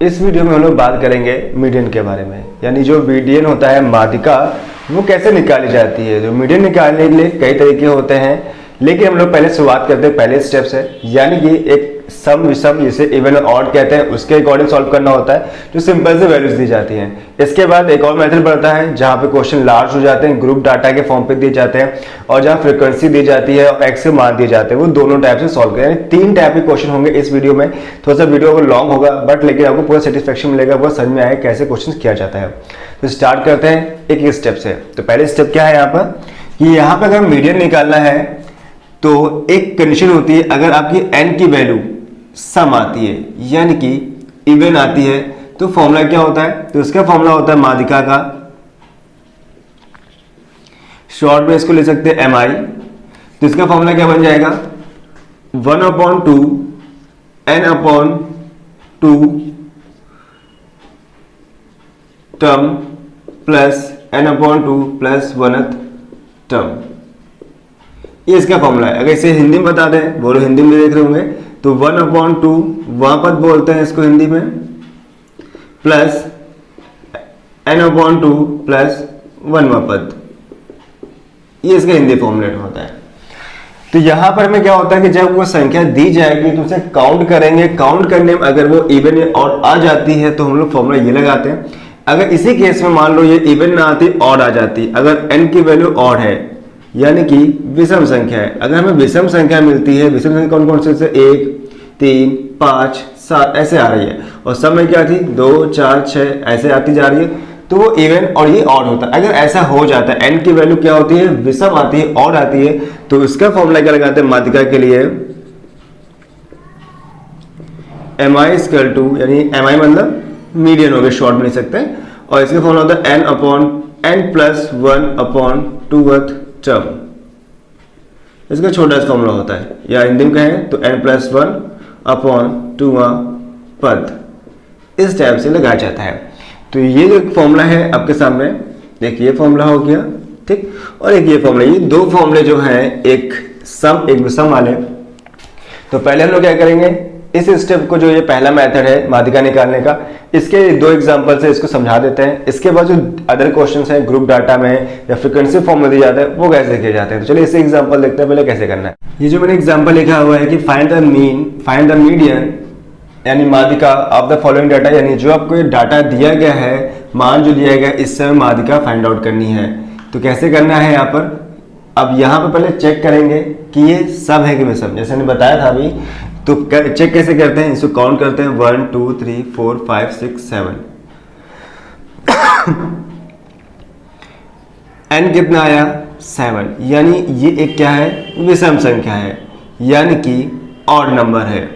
इस वीडियो में हम लोग बात करेंगे मीडियन के बारे में, यानी जो मीडियन होता है माध्यिका वो कैसे निकाली जाती है। जो मीडियन निकालने के लिए कई तरीके होते हैं, लेकिन हम लोग पहले शुरुआत करते हैं पहले स्टेप से, यानी कि एक सम विषम जिसे इवन और ऑड कहते हैं उसके अकॉर्डिंग सॉल्व करना होता है, जो सिंपल से वैल्यूज दी जाती हैं। इसके बाद एक और मेथड बढ़ता है जहाँ पे क्वेश्चन लार्ज हो जाते हैं, ग्रुप डाटा के फॉर्म पे दिए जाते हैं, और जहाँ फ्रीक्वेंसी दी जाती है और एक्स के मान दिए जाते हैं, वो दोनों टाइप से सॉल्व करें। 3 टाइप के क्वेश्चन होंगे इस वीडियो में। थोड़ा सा वीडियो लॉन्ग होगा बट लेकिन आपको पूरा सेटिस्फेक्शन मिलेगा, पूरा समझ में आएगा कैसे क्वेश्चन किया जाता है। तो स्टार्ट करते हैं एक एक स्टेप से। तो पहले स्टेप क्या है यहाँ पर कि यहाँ पर अगर मीडियन निकालना है तो एक कंडीशन होती है, अगर आपकी n की वैल्यू सम आती है यानी कि इवन आती है तो फॉर्मूला क्या होता है, तो इसका फॉर्मूला होता है माध्यिका का, शॉर्ट में इसको ले सकते हैं mi। तो इसका फॉर्मूला क्या बन जाएगा 1/2 n/2 term plus n/2 plus 1th term. ये इसका फॉर्मूला है। अगर इसे हिंदी में बता दें, बोलो हिंदी में देख रहे होंगे, तो 1/2 वहां पद बोलते हैं इसको हिंदी में, प्लस n/2 प्लस 1वां पद, ये इसका हिंदी फॉर्मूलेट होता है। तो यहां पर में क्या होता है कि जब वो संख्या दी जाएगी तो उसे काउंट करेंगे, काउंट करने में अगर वो इवन या ऑड आ जाती है तो हम लोग फॉर्मूला ये लगाते हैं। अगर इसी केस में मान लो ये इवन ना आती ऑड आ जाती, अगर n की वैल्यू ऑड है यानी कि विषम संख्या है, अगर हमें विषम संख्या मिलती है, विषम संख्या कौन कौन से 1 3 5 7 ऐसे आ रही है, और सब में क्या थी 2 4 6 ऐसे आती जा रही है, तो वो इवन और ये ऑड होता है। अगर ऐसा हो जाता है n की वैल्यू क्या होती है विषम आती है ऑड आती है, तो इसका फॉर्मूला क्या लगाते हैं माध्यिका के लिए mi यानी mi मतलब मीडियन हो गया, शॉर्ट में लिख सकते हैं, और इसका फॉर्मूला होता है n/n प्लस 1/2th टर्म। इसका छोटा सा फॉर्मूला होता है, या हिंदी में कहें तो n+1/2वां पद, इस टाइप से लगाया जाता है। तो ये जो फॉर्मूला है आपके सामने, देखिए फॉर्मूला हो गया ठीक, और एक ये फॉर्मूला, ये दो फॉर्मूले जो हैं एक सम एक विषम वाले। तो पहले हम लोग क्या करेंगे, इस स्टेप को जो ये पहला मेथड है माध्यिका निकालने का, इसके 2 एग्जांपल से इसको समझा देते हैं। इसके बाद जो अदर क्वेश्चंस हैं ग्रुप डाटा में या फ्रीक्वेंसी फॉर्म में दिए जाते हैं वो कैसे किए जाते हैं। तो चलिए इसे एग्जांपल देखते हैं पहले कैसे करना है। ये जो मैंने एग्जांपल लिखा हुआ है कि find the mean, find the median यानी माध्यिका ऑफ द फॉलोइंग डाटा, यानी जो आपको ये डाटा दिया गया है, मान जो दिया गया है, इससे माध्यिका फाइंड आउट करनी है। तो कैसे करना है यहाँ पर, अब यहाँ पर पहले चेक करेंगे कि ये सब है कि विषम, जैसे मैंने बताया था अभी। तो चेक कैसे करते हैं, इसको काउंट करते हैं 1 2 3 4 5 6 7 n कितना आया 7, यानी ये एक क्या है विषम संख्या है, यानी कि ऑड नंबर है।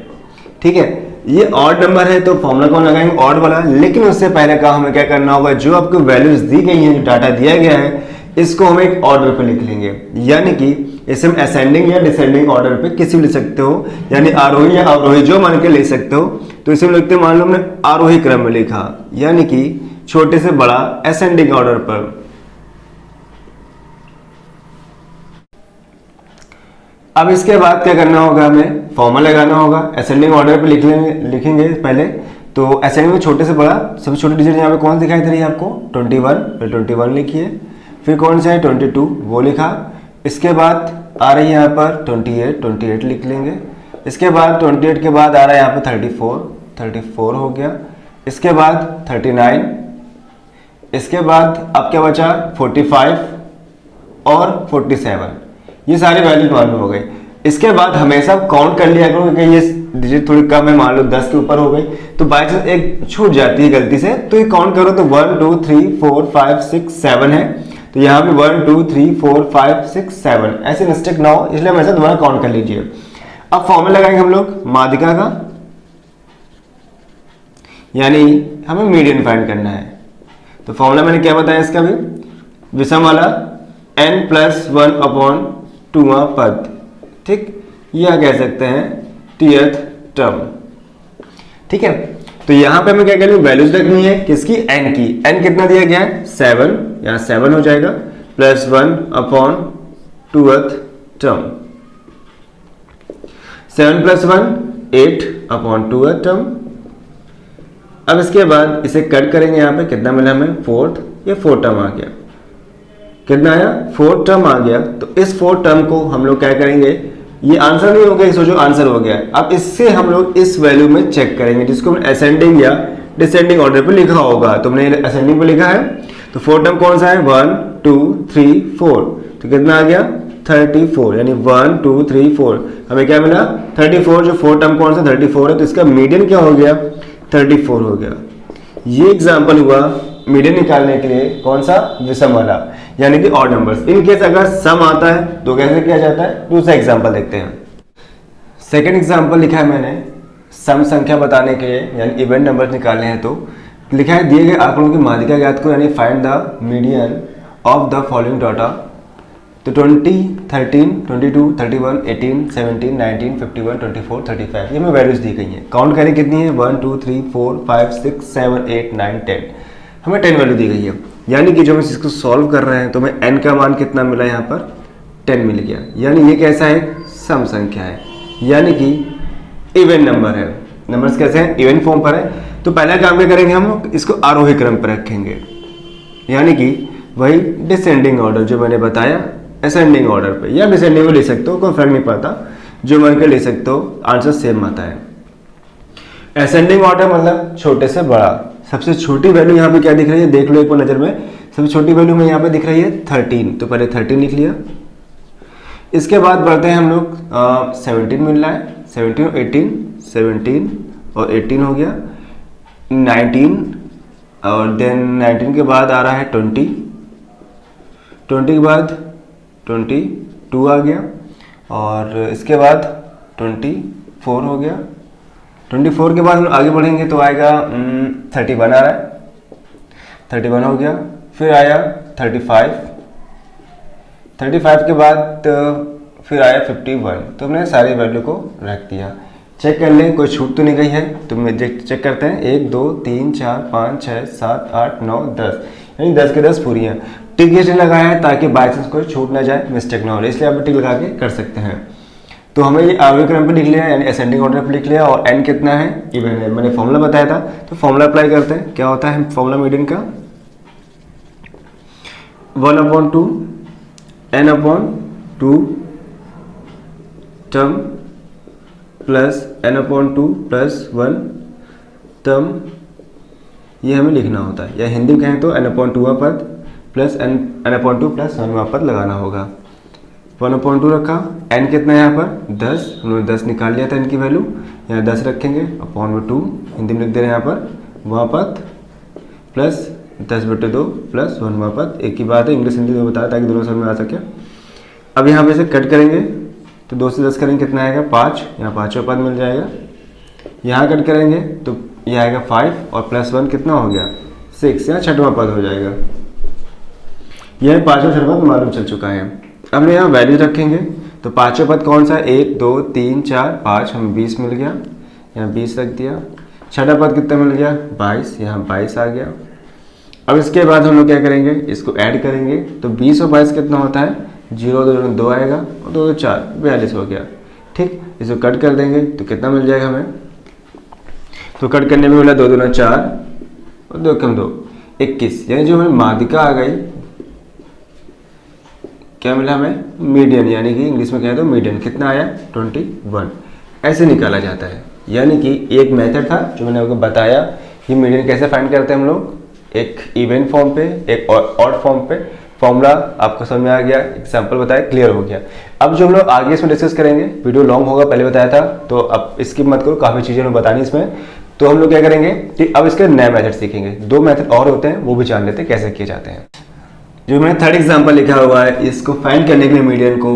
ठीक है, ये ऑड नंबर है तो फॉर्मूला कौन लगाएंगे ऑड वाला। लेकिन उससे पहले का हमें क्या करना होगा, जो आपको वैल्यूज दी गई हैं, जो डाटा दिया गया है, इसको हम एक ऑर्डर पे लिख लेंगे, यानी कि इसे हम असेंडिंग या डिसेंडिंग ऑर्डर पे किसी भी लिख सकते हो, यानी आरोही या अवरोही जो मान के ले सकते हो। तो इसे हम लिखते हैं, मान लो हमने आरोही क्रम में लिखा, यानी कि छोटे से बड़ा असेंडिंग ऑर्डर पर। अब इसके बाद क्या करना होगा, हमें फॉर्मूला लगाना होगा। असेंडिंग ऑर्डर पे लिखेंगे पहले, तो असेंडिंग में छोटे से बड़ा, सबसे छोटी डिजिट यहाँ पे कौन दिखाई दे रही है आपको 21, फिर 21 लिखिए, फिर कौन सा है 22 वो लिखा। इसके बाद आ रही है यहाँ पर 28 लिख लेंगे। इसके बाद 28 के बाद आ रहा है यहाँ पे 34 हो गया। इसके बाद 39, इसके बाद अब क्या बचा 45 और 47, ये सारी वैल्यू मालूम हो गई। इसके बाद हमेशा काउंट कर लिया करो कि ये डिजिट थोड़ी कम है, मान लो 10 के ऊपर हो गई, तो बाई चांस एक छूट जाती है गलती से, तो ये काउंट करो तो 1 2 3 4 5 6 7 है, तो यहाँ पे 1 2 3 4 5 6 7 ऐसे मिस्टेक ना हो, इसलिए हमेशा दोबारा काउंट कर लीजिए। अब फॉर्मूला लगाएंगे हम लोग माध्यिका का, यानी हमें मीडियन फाइंड करना है। तो फॉर्मूला मैंने क्या बताया इसका भी, विषम वाला n+1/2वां पद, ठीक, यह कह सकते हैं tth टर्म। ठीक है, तो यहां पे हमें क्या करनी है, वैल्यूज रखनी है किसकी, n की। n कितना दिया गया है 7, यहां 7 हो जाएगा, plus 1/2th term, 7 + 1 8/2th term. अब इसके बाद इसे कट करेंगे, यहाँ पे कितना मिला हमें, फोर्थ, ये फोर्थ टर्म आ गया, कितना आया, फोर्थ टर्म आ गया। तो इस फोर्थ टर्म को हम लोग क्या करेंगे, ये आंसर नहीं हो गया, सोचो आंसर हो गया। अब इससे हम लोग इस वैल्यू में चेक करेंगे, जिसको हमने असेंडिंग या डिसेंडिंग ऑर्डर पे लिखा होगा। तुमने असेंडिंग पे लिखा है, तो फोर्थ टर्म कौन सा है, 1 2 3 4, तो कितना आ गया 34, यानी 1 2 3 4, हमें क्या मिला 34। जो फोर्थ टर्म कौन सा 34 है, तो इसका मीडियन क्या हो गया, 34 हो गया। ये एग्जाम्पल हुआ मीडियन निकालने के लिए कौन सा, विषम वाला, यानी कि ऑड नंबर्स। इन केस अगर सम आता है तो कैसे किया जाता है, दूसरा एग्जाम्पल देखते हैं। सेकेंड एग्जाम्पल लिखा है मैंने सम संख्या बताने के लिए, यानी इवेंट नंबर्स निकालने हैं। तो लिखा है दिए गए आंकड़ों की माध्यिका ज्ञात करो, यानी find the median of the following data. तो 20 13 22 31 18 17 19 51 24 35 ये में वैल्यूज दी गई हैं। काउंट करें कितनी है, 1 2 3 4 5 6 7 8 9 10, हमें 10 वैल्यू दी गई है। यानी कि जो हम इसको सॉल्व कर रहे हैं तो हमें n का मान कितना मिला, यहाँ पर 10 मिल गया। यानी ये कैसा है, सम संख्या है, यानी कि इवेंट नंबर है। नंबर्स कैसे हैं, इवेंट फॉर्म पर है। तो पहला काम क्या करेंगे, हम इसको आरोही क्रम पर रखेंगे, यानी कि वही डिसेंडिंग ऑर्डर जो मैंने बताया, असेंडिंग ऑर्डर पे या डिसेंडिंग में ले सकते हो, कोई फर्क नहीं पड़ता, जो मन के ले सकते हो, आंसर सेम आता है। असेंडिंग ऑर्डर मतलब छोटे से बड़ा। सबसे छोटी वैल्यू यहाँ पे क्या दिख रही है, देख लो एक बार नजर में, सबसे छोटी वैल्यू में यहाँ पे दिख रही है 13, तो पहले 13 लिख लिया। इसके बाद बढ़ते हैं हम लोग 17 मिल रहा है, 17 और 18, 17 और 18 हो गया 19, और देन 19 के बाद आ रहा है 20, 20 के बाद 22 आ गया, और इसके बाद 24 हो गया। 24 के बाद हम आगे बढ़ेंगे तो आएगा 31 आ रहा है, 31 हो गया। फिर आया 35, 35 के बाद फिर आया 51। तो हमने सारी वैल्यू को रख दिया। चेक कर लें कोई छूट तो नहीं गई है, तो मैं चेक करते हैं, 1 2 3 4 5 6 7 8 9 10, यानी 10 के 10 पूरी हैं। टिक इसलिए लगाया है ताकि बाई चांस कोई छूट ना जाए, मिस्टेक ना हो, इसलिए आप टिक लगा के कर सकते हैं। तो हमें ये आरोही क्रम पे लिख लिया, यानी असेंडिंग ऑर्डर पे लिख लिया, और n कितना है, इवन है। मैंने फॉर्मूला बताया था, तो फॉर्मूला अप्लाई करते हैं। क्या होता है फॉर्मूला मीडियन का, 1/2 n/2 term plus n/2 plus 1 term, ये हमें लिखना होता है, या हिंदी में कहें तो n/2 पद प्लस n/2 प्लस 1 पद लगाना होगा। 1/2 रखा, n कितना है यहाँ पर 10, हमने 10 निकाल लिया था n की वैल्यू, यहाँ 10 रखेंगे, /2 हिंदी में लिख दे रहे हैं यहाँ पर वहाँ पद प्लस 10/2 प्लस 1 पद। एक ही बात है, इंग्लिश हिंदी में बताया ताकि दोनों समझ में आ सके। अब यहाँ पे इसे कट करेंगे, तो 2 से 10 करेंगे, कितना आएगा 5, यहाँ 5वां पद मिल जाएगा। यहाँ कट करेंगे तो ये आएगा 5 और प्लस 1 कितना हो गया 6, यहाँ 6वां पद हो जाएगा। यह 5वां 6वां पद मालूम चल चुका है। अब हम यहाँ वैल्यू रखेंगे, तो 5वां पद कौन सा, 1 2 3 4 5, हमें 20 मिल गया, यहाँ 20 रख दिया। 6वां पद कितना मिल गया 22, यहाँ 22 आ गया। अब इसके बाद हम लोग क्या करेंगे, इसको ऐड करेंगे, तो 20 और 22 कितना होता है 0 2 2 आएगा, और 2 2 4 42 हो गया। ठीक, इसको कट कर देंगे तो कितना मिल जाएगा हमें, तो कट करने में मिला 2 2 4 और 2 कम 2 21, यानी जो हमें माध्यिका आ गई, क्या मिला हमें मीडियन, यानी कि इंग्लिश में कहें तो मीडियन कितना आया 21। ऐसे निकाला जाता है। यानी कि एक मेथड था जो मैंने आपको बताया कि मीडियन कैसे फाइंड करते हैं हम लोग, एक इवेंट फॉर्म पे, एक ऑड फॉर्म पे। फॉर्मूला आपको समझ में आ गया, एग्जांपल बताया, क्लियर हो गया। अब जो हम लोग आगे इसमें डिस्कस करेंगे, वीडियो लॉन्ग होगा पहले बताया था, तो अब स्किप मत करो, काफ़ी चीज़ें हमें बतानी इसमें। तो हम लोग क्या करेंगे कि अब इसके नए मेथड सीखेंगे। 2 मेथड और होते हैं, वो भी जान लेते हैं कैसे किए जाते हैं। जो मैंने थर्ड एग्जाम्पल लिखा हुआ है, इसको फाइंड करने के लिए मीडियन को,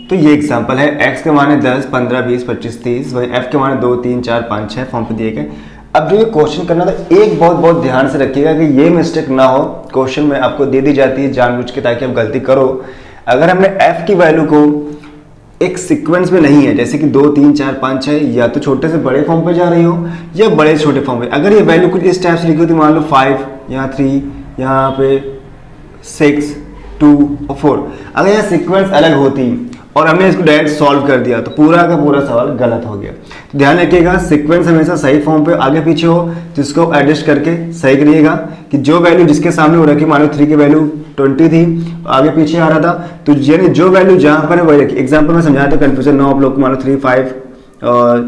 तो ये एग्जाम्पल है। x के मान है 10 15 20 25 30, वही f के मान है 2 3 4 5 6 फॉर्म पे दिए गए। अब जो ये क्वेश्चन करना, तो एक बहुत ध्यान से रखिएगा कि ये मिस्टेक ना हो, क्वेश्चन में आपको दे दी जाती है जानबूझ के ताकि आप गलती करो। अगर हमने f की वैल्यू को एक सीक्वेंस में नहीं है, जैसे कि 2 3 4 5 6, या तो छोटे से बड़े फॉर्म पे जा रही हो या बड़े छोटे फॉर्म पे, अगर ये वैल्यू कुछ इस टाइप से लिखी होती, मान लो 5 यहाँ 3 यहाँ पे 6 2 और 4, अगर यह सीक्वेंस अलग होती और हमने इसको डायरेक्ट सॉल्व कर दिया, तो पूरा का पूरा सवाल गलत हो गया। तो ध्यान रखिएगा, सीक्वेंस हमेशा सही फॉर्म पे आगे पीछे हो तो इसको एडजस्ट करके सही करिएगा कि जो वैल्यू जिसके सामने हो रखी, मान लो 3 की वैल्यू 20 थी, आगे पीछे आ रहा था, तो यानी जो वैल्यू जहां पर है वही रखी। एग्जाम्पल में समझाया तो कन्फ्यूजन ना आप लोग, मान लो 3, 5 और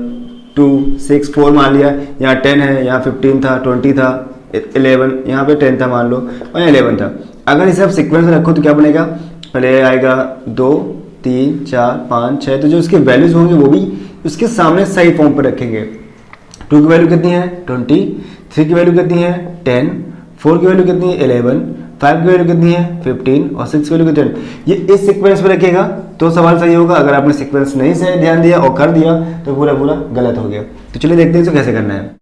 2, 6, 4 मान लिया, यहाँ 10 है, यहाँ 15 था, 20 था, 11, यहाँ पे 10 था मान लो, और यहाँ 11 था। अगर इसे आप सीक्वेंस में रखो तो क्या बनेगा, पहले आएगा 2, 3, 4, 5, 6, तो जो उसके वैल्यूज होंगे वो भी उसके सामने सही फॉर्म पर रखेंगे। 2 की वैल्यू कितनी है 20, 3 की वैल्यू कितनी है 10, 4 की वैल्यू कितनी है 11, 5 की वैल्यू कितनी है 15 और 6 की वैल्यू कितनी है। ये इस सीक्वेंस पे रखिएगा तो सवाल सही होगा। अगर आपने सीक्वेंस नहीं से ध्यान दिया और कर दिया तो पूरा पूरा गलत हो गया। तो चलिए देखते हैं इसको कैसे करना है।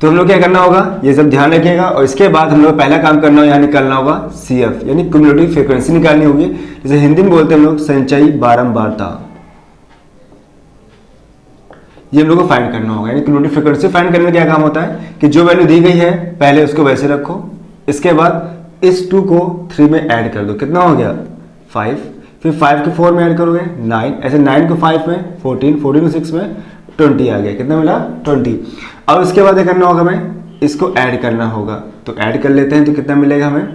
तो हम लोग क्या करना होगा, ये सब ध्यान रखिएगा, और इसके बाद हम लोग पहला काम करना होगा, यहाँ निकालना होगा CF यानी क्युमुलेटिव फ्रीक्वेंसी निकालनी होगी। जैसे हिंदी में बोलते हैं हम लोग संचयी बारंबारता, ये हम लोग को फाइंड करना होगा। यानी क्युमुलेटिव फ्रीक्वेंसी फाइंड करने में क्या काम होता है कि जो वैल्यू दी गई है पहले उसको वैसे रखो, इसके बाद इस 2 को 3 में ऐड कर दो, कितना हो गया 5, फिर 5 को 4 में ऐड करोगे 9, ऐसे 9 को 5 में 14, 14 को 6 में 20 आ गया, कितना मिला 20। अब इसके बाद क्या करना होगा, हमें इसको ऐड करना होगा, तो ऐड कर लेते हैं तो कितना मिलेगा हमें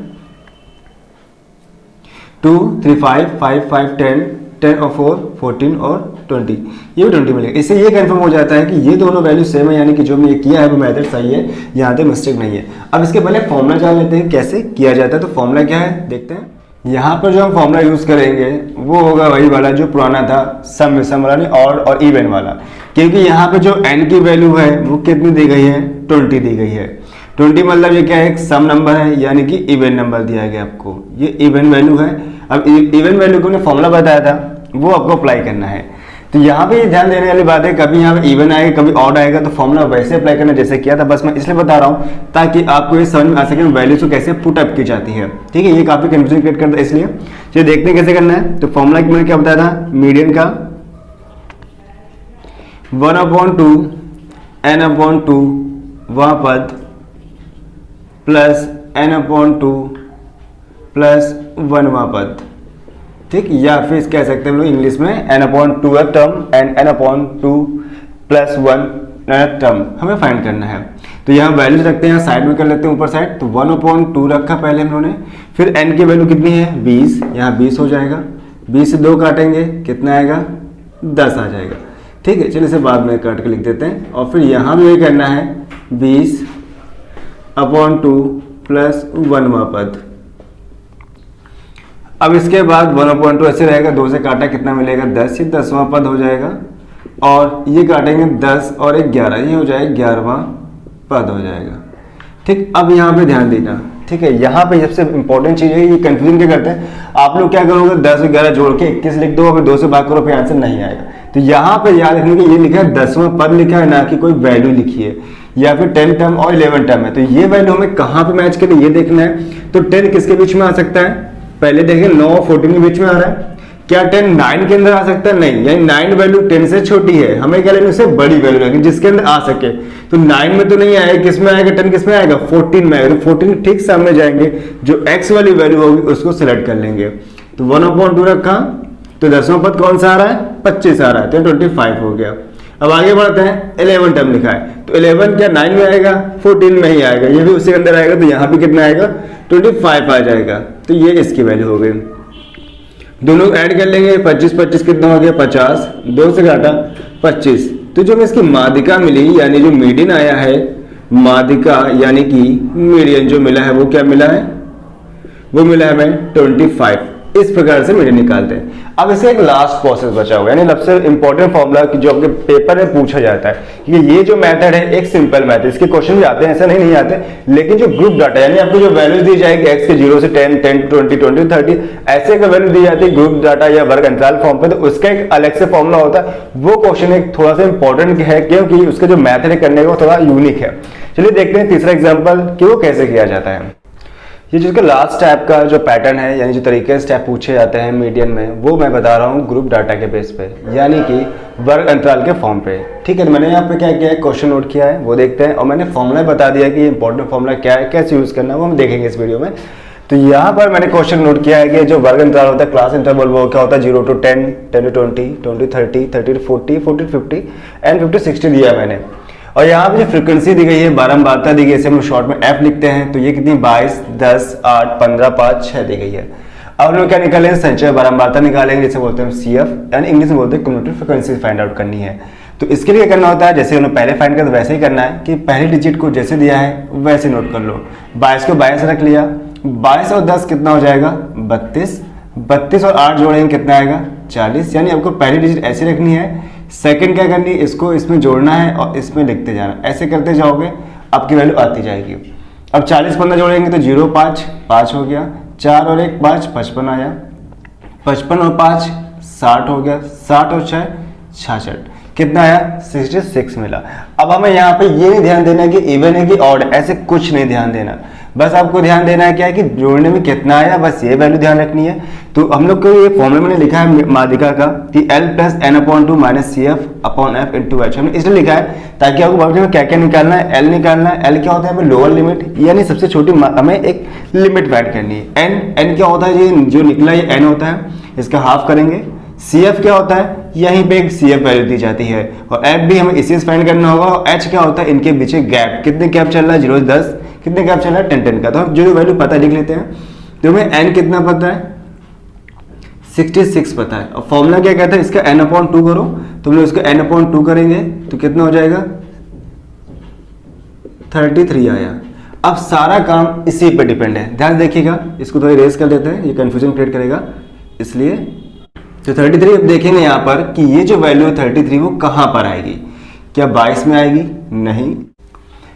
2, 3, 5, 5, 5, 10, 10 और 4, 14 और 20, ये भी 20 मिलेगा। इससे ये कंफर्म हो जाता है कि ये दोनों वैल्यू सेम है, यानी कि जो मैंने किया है वो मेथड सही है, यहाँ पे मिस्टेक नहीं है। अब इसके पहले फॉर्मूला जान लेते हैं कैसे किया जाता है। तो फॉर्मूला क्या है देखते हैं। यहाँ पर जो हम फॉर्मूला यूज करेंगे वो होगा वही वाला जो पुराना था, सम विषम वाला, नहीं ऑड और इवन वाला, क्योंकि यहाँ पे जो n की वैल्यू है वो कितनी दी गई है 20 दी गई है। 20 मतलब ये क्या है, एक सम नंबर है, यानी कि इवन नंबर दिया गया आपको, ये इवन वैल्यू है। अब इवन वैल्यू को हमने फॉर्मूला बताया था वो आपको अप्लाई करना है। तो यहाँ पे ये ध्यान देने वाली बात है, कभी यहाँ पे इवन आएगा कभी ऑड आएगा, तो फॉर्मूला वैसे अप्लाई करना जैसे किया था, बस मैं इसलिए बता रहा हूँ ताकि आपको ये समझ में आ सके वैल्यूज को कैसे पुट अप की जाती है। ठीक है, ये काफी कंफ्यूजन क्रिएट करता है, इसलिए चलिए देखते हैं कैसे करना है। तो फॉर्मूला मैंने क्या बताया था, मीडियन का 1/2 n/2 वह पद प्लस n/2 प्लस 1 वह पद, ठीक, या फिर कह सकते हैं हम लोग इंग्लिश में n/2 term and n/2 plus 1 term हमें फाइंड करना है। तो यहाँ वैल्यूज रखते हैं, साइड में कर लेते हैं ऊपर साइड। तो 1/2 रखा पहले हम लोगों ने, फिर n की वैल्यू कितनी है 20, यहाँ 20 हो जाएगा, 20 से 2 काटेंगे कितना आएगा 10 आ जाएगा। ठीक है, चलिए इसे बाद में काट के लिख देते हैं। और फिर यहाँ भी वही करना है 20/2 प्लस 1 वह पद। अब इसके बाद 1/2 ऐसे रहेगा, 2 से काटा कितना मिलेगा 10, ये 10वां पद हो जाएगा, और ये काटेंगे 10 और 11, ये हो जाएगा 11वां पद हो जाएगा। ठीक, अब यहाँ पे ध्यान देना, ठीक है, यहाँ पे सबसे इंपॉर्टेंट चीज है, ये कंफ्यूजन क्या करते हैं, आप लोग क्या करोगे 10 और 11 जोड़ के 21 लिख दो, फिर 2 से भाग करो, फिर आंसर नहीं आएगा। तो यहाँ पे याद रखने की ये लिखा है 10वां पद लिखा है, ना कि कोई वैल्यू लिखी है, या फिर 10 टर्म और 11 टर्म है। तो ये वैल्यू हमें कहाँ पे मैच करें ये देखना है। तो 10 किसके बीच में आ सकता है, पहले देखें 9 और 14 के बीच में आ रहा है, क्या 10 9 के अंदर आ सकता है, नहीं, यानी 9 वैल्यू 10 से छोटी है, हमें क्या लेनी उससे बड़ी वैल्यू लेनी जिसके अंदर आ सके। तो 9 में तो नहीं आएगा, किस में आएगा 10 किस में आएगा 14 में आएगा। तो 14 ठीक सामने जाएंगे, जो x वाली वैल्यू होगी उसको सिलेक्ट कर लेंगे। तो 1/2 रखा, तो 10वां पद कौन सा आ रहा है 25 आ रहा है, तो 25 हो गया। अब आगे बढ़ते हैं, 11 टर्म लिखा है, तो 11 क्या 9 में आएगा 14 में ही आएगा, ये भी उसी के अंदर आएगा, तो यहाँ पे कितना आएगा 25 आ जाएगा। तो ये इसकी वैल्यू हो गई, दोनों ऐड कर लेंगे, 25 कितना हो गया 50, 2 से घाटा 25। तो जो हमें इसकी माध्यिका मिली, यानी जो मीडियन आया है, माध्यिका यानी कि मीडियन जो मिला है वो क्या मिला है, वो मिला है हमें 25। इस प्रकार से मीडियन निकालते हैं। अब इसका एक लास्ट प्रोसेस बचा हुआ है, यानी सबसे इंपॉर्टेंट फॉर्मूला कि जो आपके पेपर में पूछा जाता है, कि ये जो मेथड है एक सिंपल मेथड, इसके क्वेश्चन भी आते हैं, ऐसा नहीं आते, लेकिन जो ग्रुप डाटा यानी आपको जो वैल्यूज दी जाएगी x के 0 से 10, 10 to 20, 20 to 30 ऐसे का वैल्यू दी जाती है ग्रुप डाटा या वर्ग अंतराल फॉर्म पे, तो उसका एक अलग से फॉर्मूला होता है। वो क्वेश्चन एक थोड़ा सा इंपॉर्टेंट है, क्योंकि उसका जो मेथड है करने का वो थोड़ा यूनिक है। चलिए देखते हैं तीसरा एग्जाम्पल कि वो कैसे किया जाता है। ये जिसका लास्ट स्टेप का जो पैटर्न है, यानी जो तरीके स्टेप पूछे जाते हैं मीडियन में, वो मैं बता रहा हूँ ग्रुप डाटा के बेस पे, यानी कि वर्ग अंतराल के फॉर्म पे। ठीक है, तो मैंने यहाँ पे क्या किया है, क्वेश्चन नोट किया है, वो देखते हैं, और मैंने फॉर्मूला बता दिया कि इंपॉर्टेंट फॉर्मूला क्या है, कैसे यूज करना है, वो हम देखेंगे इस वीडियो में। तो यहाँ पर मैंने क्वेश्चन नोट किया है कि जो वर्ग अंतराल होता है, क्लास इंटरवल, वो क्या होता है 0 to 10, 10 to 20, 20 to 30, 30 to 40, 40 to 50 and 50 to 60 दिया है मैंने। और यहाँ पे जो फ्रीक्वेंसी दी गई है, बारंबारता दी गई है, इसे हम शॉर्ट में f लिखते हैं। तो ये कितनी 22, 10, 8, 15, 5, 6 दी गई है। अब हम लोग क्या निकालेंगे, संचय बारंबारता निकालेंगे, जिसे बोलते हैं CF यानी इंग्लिश में बोलते हैं क्युमुलेटिव फ्रीक्वेंसी फाइंड आउट करनी है। तो इसके लिए करना होता है, जैसे उन्होंने पहले फाइंड किया वैसे ही करना है कि पहली डिजिट को जैसे दिया है वैसे नोट कर लो। 22 को 22 रख लिया, 22 और 10 कितना हो जाएगा 32, 32 और 8 जोड़ेंगे कितना आएगा 40। यानी आपको पहली डिजिट ऐसे रखनी है, सेकंड क्या करनी है, इसको इसमें जोड़ना है और इसमें लिखते जाना। ऐसे करते जाओगे आपकी वैल्यू आती जाएगी। अब 40 15 जोड़ेंगे तो 0 5 5 हो गया, 4 और 1 5, 55 आया, 55 और 5 60 हो गया, 60 और 6 66, कितना आया 66 मिला। अब हमें यहाँ पे ये नहीं ध्यान देना कि इवन है कि ऑड, ऐसे कुछ नहीं ध्यान देना, बस आपको ध्यान देना है क्या है कि जोड़ने में कितना आया, बस ये वैल्यू ध्यान रखनी है। तो हम लोग को ये फॉर्मूला मैंने लिखा है माध्यिका का कि L + n/2 - CF/F × H। हमने इसलिए लिखा है ताकि आपको समझ में क्या क्या निकालना है। L निकालना है, L क्या होता है लोअर लिमिट, यानी सबसे छोटी हमें एक लिमिट फाइंड करनी है। N क्या होता है, ये जो निकला ये N होता है, इसका हाफ करेंगे। CF क्या होता है, यहीं पे एक CF वैल्यू दी जाती है, और F भी हमें इसी से फाइंड करना होगा। और H क्या होता है, इनके बीच गैप, कितने गैप चल रहा है 0 10, कितने गैप चल रहा है 10 10 का। तो हम जो वैल्यू पता लिख लेते हैं। तो हमें N कितना पता है 66 पता है, और फॉर्मूला क्या कहता है इसका n/2 करो। तो हम लोग इसका n/2 करेंगे तो कितना हो जाएगा 33 आया। अब सारा काम इसी पे डिपेंड है, ध्यान देखिएगा। इसको थोड़ा रेस कर देते हैं, ये कंफ्यूजन क्रिएट करेगा इसलिए। तो 33 अब देखेंगे यहाँ पर कि ये जो वैल्यू है 33 वो कहाँ पर आएगी। क्या 22 में आएगी, नहीं।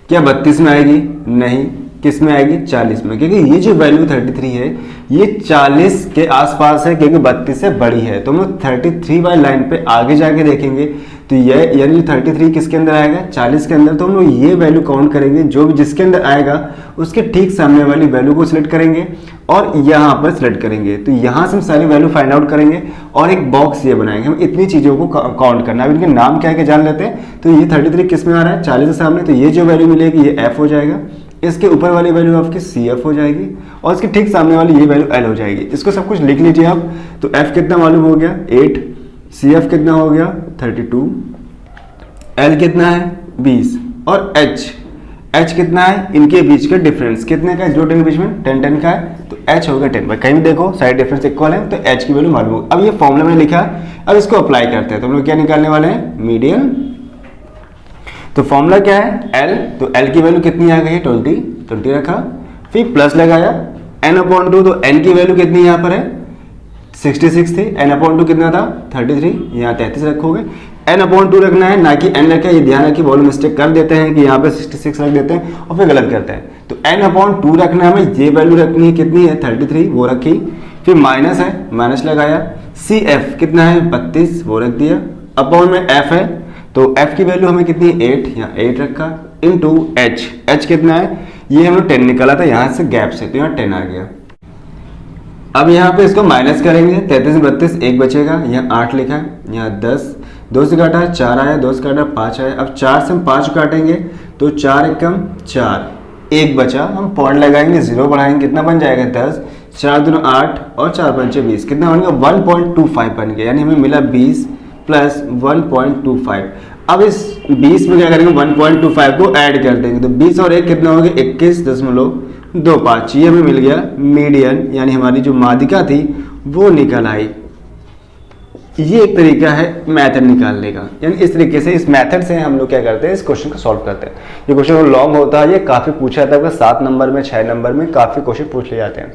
क्या 32 में आएगी, नहीं। किस में आएगी 40 में, क्योंकि ये जो वैल्यू 33 है ये 40 के आसपास है, क्योंकि 32 से बड़ी है। तो हम लोग 33 वाली लाइन पे आगे जाके देखेंगे तो ये यानी 33 किसके अंदर आएगा 40 के अंदर। तो हम लोग ये वैल्यू काउंट करेंगे, जो भी जिसके अंदर आएगा उसके ठीक सामने वाली वैल्यू को सिलेक्ट करेंगे और यहाँ पर सिलेक्ट करेंगे। तो यहाँ से हम सारी वैल्यू फाइंड आउट करेंगे और एक बॉक्स ये बनाएंगे। हम इतनी चीज़ों को काउंट करना है। अब इनके नाम क्या है कि जान लेते हैं। तो ये 33 किस में आ रहा है 40 के सामने, तो ये जो वैल्यू मिलेगी ये F हो जाएगा, इसके ऊपर वाली वैल्यू आपकी CF हो जाएगी और इसके ठीक सामने वाली ये वैल्यू L हो जाएगी। इसको सब कुछ लिख लीजिए आप। तो F कितना मालूम हो गया 8, CF कितना हो गया 32, L कितना है 20 और H कितना है, इनके बीच का डिफरेंस कितने का है, जो 10 के बीच में 10 10 का है, तो H हो गया 10। भाई कहीं भी देखो साइड डिफरेंस इक्वल है तो H की वैल्यू मालूम होगी। अब ये फॉर्मूला में लिखा है, अब इसको अप्लाई करते हैं। तो हम लोग क्या निकालने वाले हैं मीडियन। तो फॉर्मूला क्या है L, तो L की वैल्यू कितनी आ गई है 20 रखा, फिर प्लस लगाया n/2। तो n की वैल्यू कितनी यहाँ पर है 66 थी, n/2 कितना था 33, यहाँ 33 रखोगे। n/2 रखना है, ना कि n रखा। ये ध्यान रखिए, बहुत मिस्टेक कर देते हैं कि यहाँ पे 66 रख देते हैं और फिर गलत करते हैं। तो n/2 रखना है, हमें ये वैल्यू रखनी है कितनी है 33, वो रखी, फिर माइनस है माइनस लगाया। CF कितना है 32, वो रख दिया, अपॉन में F है तो F की वैल्यू हमें कितनी है 8, यहाँ 8 रखा, इनटू H कितना है, ये हमें 10 निकाला था यहाँ से गैप से, तो यहाँ 10 आ गया। अब यहाँ पे इसको माइनस करेंगे, 33 में 32 1 बचेगा, यहाँ 8 लिखा है, यहाँ 10, 2 से काटा 4 आया, 2 से काटा 5 आया। अब 4 से हम 5 काटेंगे तो 4 एकम 4, 1 बचा, हम पॉइंट लगाएंगे 0 बढ़ाएंगे, कितना बन जाएगा 10, 4 दूनी 8 और 4 पंचे 20, कितना बन गया 1.25 बन गया। यानी हमें मिला 20 प्लस 1.25। अब इस 20 में क्या करेंगे 1.25 को ऐड कर देंगे, तो 20 और 1 कितना हो गया 21.25। ये हमें मिल गया मीडियन, यानी हमारी जो माध्यिका थी वो निकल आई। ये एक तरीका है मेथड निकालने का, यानी इस तरीके से इस मेथड से हम लोग क्या करते हैं इस क्वेश्चन को सॉल्व करते हैं। ये क्वेश्चन लॉन्ग होता है, ये काफ़ी पूछा जाता है आपका 7 नंबर में 6 नंबर में काफ़ी क्वेश्चन पूछ लिए जाते हैं।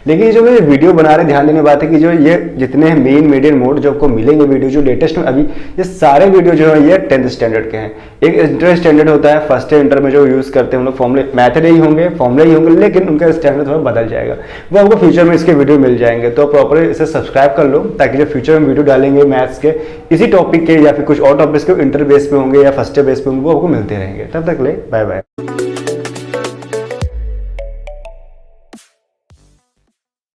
लेकिन ये जो मैं वीडियो बना रहे ध्यान देने की बात है कि जो ये जितने मेन मीडियन मोड जो आपको मिलेंगे वीडियो जो लेटेस्ट में अभी, ये सारे वीडियो जो है ये 10th स्टैंडर्ड के हैं। एक इंटर स्टैंडर्ड होता है, फर्स्ट इंटर में जो यूज़ करते हैं हम लोग फॉर्मूले मैथड ही होंगे, फॉर्मूले ही होंगे, लेकिन उनका स्टैंडर्ड थोड़ा बदल जाएगा। वो आपको फ्यूचर में इसके वीडियो मिल जाएंगे, तो प्रॉपर इसे सब्सक्राइब कर लो ताकि जो फ्यूचर में वीडियो डालेंगे मैथ्स के इसी टॉपिक के या फिर कुछ और टॉपिक्स के इंटर बेस पे होंगे या फर्स्ट बेस पे होंगे वो आपको मिलते रहेंगे। तब तक ले बाय बाय।